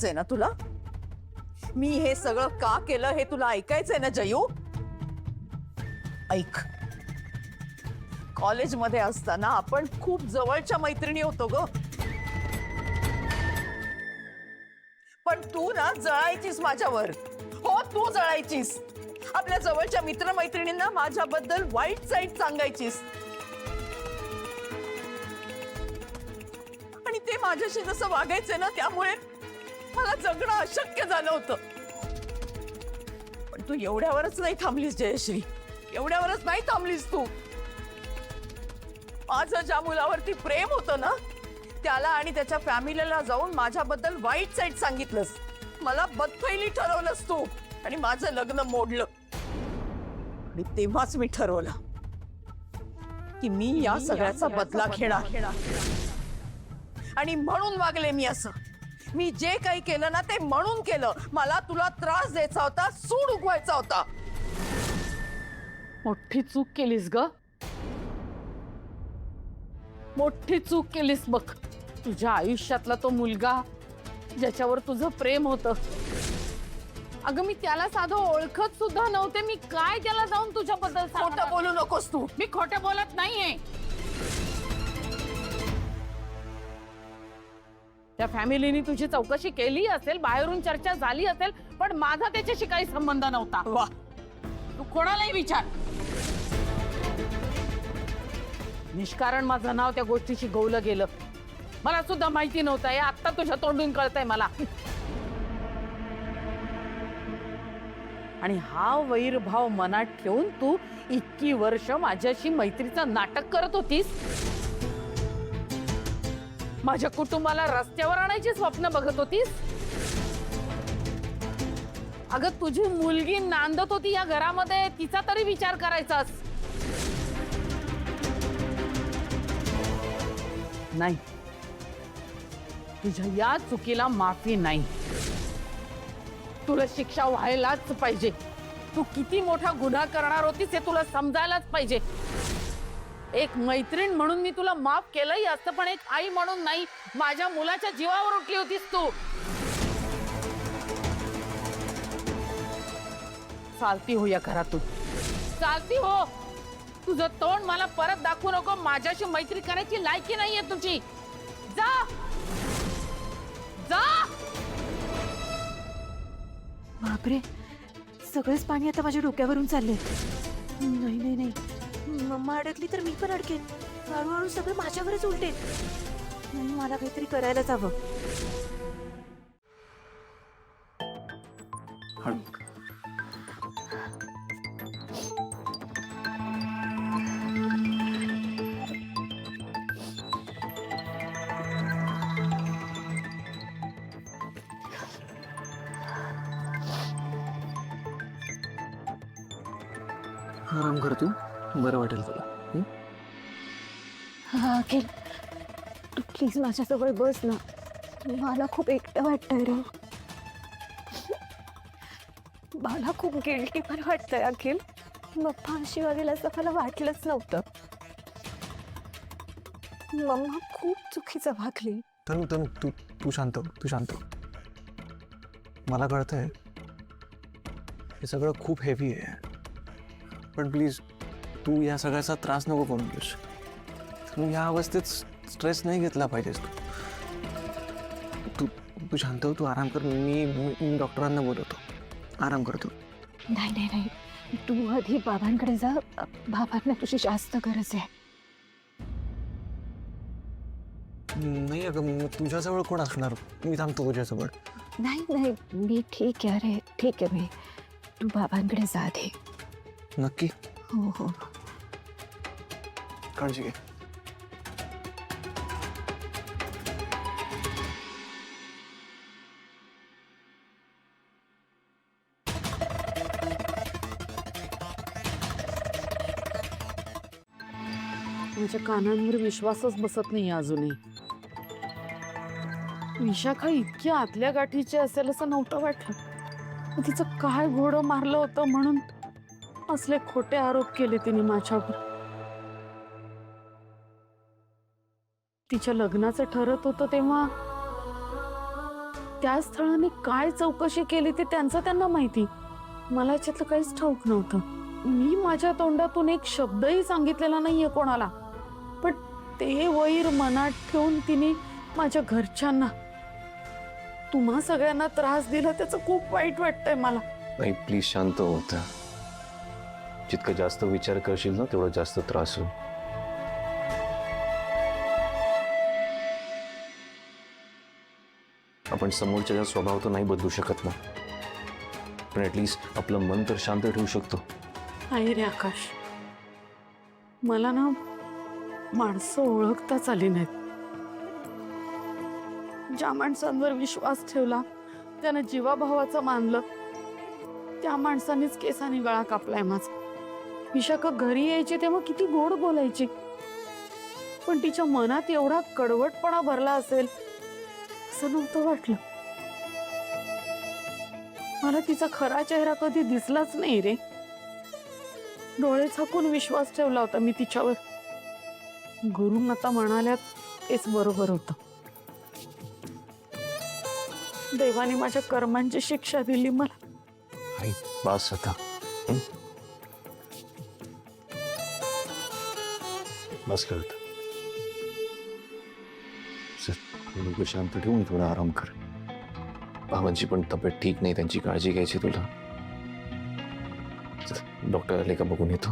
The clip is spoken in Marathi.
ऐकायचंय ना तुला? मी हे सगळं का केलं हे तुला ऐकायचंय ना जयू? ऐक, कॉलेजमध्ये असताना आपण खूप जवळच्या मैत्रिणी होतो ग. पण तू ना जळायचीस माझ्यावर. हो, तू जळायचीस. आपल्या जवळच्या मित्रमैत्रिणींना माझ्याबद्दल वाईट साईड सांगायचीस आणि ते माझ्याशी जसं वागायचे ना त्यामुळे मला जगणं अशक्य झालं होतं. पण तू एवढ्यावरच नाही थांबलीस जयश्री, एवढ्यावरच नाही थांबलीस तू. माझं ज्या मुलावरती प्रेम होतं ना त्याला आणि त्याच्या फॅमिलीला जाऊन माझ्याबद्दल वाईट साईड सांगितलंस. मला बदफैली ठरवलंस तू आणि माझं लग्न मोडलं. आणि तेव्हाच मी ठरवलं की मी या सगळ्याचा बदला घेणार. आणि म्हणून वागले मी असं. मी जे काही केलं ना ते म्हणून केलं. मला तुला त्रास द्यायचा होता, सूड उगवायचा होता. मोठी चूक केलीस ग, मोठी चूक केलीस बघ. तुझ्या आयुष्यातला तो मुलगा ज्याच्यावर तुझं प्रेम होतं, अगं मी त्याला साधं ओळखत सुद्धा नव्हते. मी काय त्याला जाऊन तुझ्याबद्दल खोटं बोलू नकोस तू. मी खोटं बोलत नाहीये. त्या फॅमिलीने तुझी चौकशी केली असेल, बाहेरून चर्चा झाली असेल, पण माझा त्याच्याशी काही संबंध नव्हता. वा, तू कोणालाही विचार. निष्कारण माझं नाव त्या गोष्टीशी गवलं गेलं. मला सुद्धा माहिती नव्हतं. हे आत्ता तुझ्या तोंडून कळतंय मला. आणि हा वैरभाव मनात ठेवून तू इतकी वर्ष माझ्याशी मैत्रीचं नाटक करत होतीस. माझ्या कुटुंबाला रस्त्यावर आणायची स्वप्न बघत होतीस. अगं तुझी मुलगी नांदत होती या घरामध्ये, तिचा तरी विचार करायचास. नाही, तुझ्या या चुकीला माफी नाही. तुला शिक्षा व्हायलाच पाहिजे. तू किती मोठा गुन्हा करणार होतीस हे तुला समजायलाच पाहिजे. एक मैत्रीण म्हणून मी तुला माफ केलंही असतं, पण एक आई म्हणून नाही. माझ्या मुलाच्या जीवावर उठली होतीस तू. चालती हो या घरातून, चालती हो. तुझं तोंड मला परत दाखवू नको. माझ्याशी मैत्री करायची लायकी नाहीये तुझी. जा जा. बापरे, सगळेच पाणी आता माझ्या डोक्यावरून चालले. नाही नाही नाही, मम्मा अडकली तर मी पण अडकेन. हळूहळू सगळं माझ्यावरच उलटेल. नाही, मला काहीतरी करायलाच हवं. आराम कर तू, बरं वाटेल तुला. हा अखिल, तू प्लीज माझ्याजवळ बस ना. मला खूप एकटं वाटतंय रे. मला खूप गिल्टी पण वाटतंय अखिल. पप्पा अशी वागेल असं मला वाटलंच नव्हतं. मम्मा खूप चुकीचं वागली. तनु तनु तू तू शांत हो, तू शांत हो. मला कळतंय हे सगळं खूप हेवी आहे, पण प्लीज तू या सगळ्याचा त्रास नको करून घेऊस. तू या अवस्थेत स्ट्रेस नाही घेतला पाहिजेस. तू तू शांत हो, तू आराम कर. मी डॉक्टरांना बोलवतो. आराम कर तू. नाही नाही नाही, तू आधी बाबांकडे जा. बाबांना तुझी जास्त गरज आहे. नाही अगं, मग तुझ्याजवळ कोण असणार? मी थांबतो तुझ्याजवळ. नाही नाही, मी ठीक आहे रे, ठीक आहे. मी तू बाबांकडे जा आधी. नक्की? हो हो. काळजी घे. माझ्या कानांवर विश्वासच बसत नाही अजूनही. विशाखा इतकी आतल्या गाठीची असेल असं नव्हतं वाटलं. तिचं काय घोडं मारलं होतं म्हणून असले खोटे आरोप केले तिने माझ्यावर. तिच्या लग्नाचं ठरत होतं तेव्हा त्या स्थळाने काय चौकशी केली ते त्यांचं त्यांना माहिती. मला याच्यातलं काहीच ठाऊक नव्हतं. मी माझ्या तोंडातून एक शब्दही सांगितलेला नाहीये कोणाला, पण ते वैर मनात ठेवून तिने माझ्या घरच्यांना, तुम्हा सगळ्यांना त्रास दिला. त्याचं खूप वाईट वाटतंय मला. नाही प्लीज शांत होत. जितका जास्त विचार करशील ना तेवढा जास्त त्रास होईल. आपण समोरच्या स्वभाव तर नाही बदलू शकत ना, पण ऍटलीस्ट आपलं मन तर शांत ठेवू शकतो. नाही रे आकाश, मला ना माणसं ओळखताच आली नाहीत. ज्या माणसांवर विश्वास ठेवला, त्यानं जीवाभावाचं मानलं, त्या माणसानेच केसाने गळा कापलाय माझा. विशाखा घरी यायची तेव्हा किती गोड बोलायची, पण तिच्या मनात एवढा कडवटपणा भरला असेल असं नव्हतं वाटलं. मला तिचा खरा चेहरा कधी दिसलाच नाही रे. डोळे झाकून विश्वास ठेवला होता मी तिच्यावर. गुरु आता म्हणाल्यात तेच बरोबर होतं. देवाने माझ्या कर्मांची शिक्षा दिली मला. आई बास आता. बस करत शांत ठेवून थोडा आराम कर. बाबांची पण तब्येत ठीक नाही, त्यांची काळजी घ्यायची तुला. डॉक्टर आले का बघून येतो.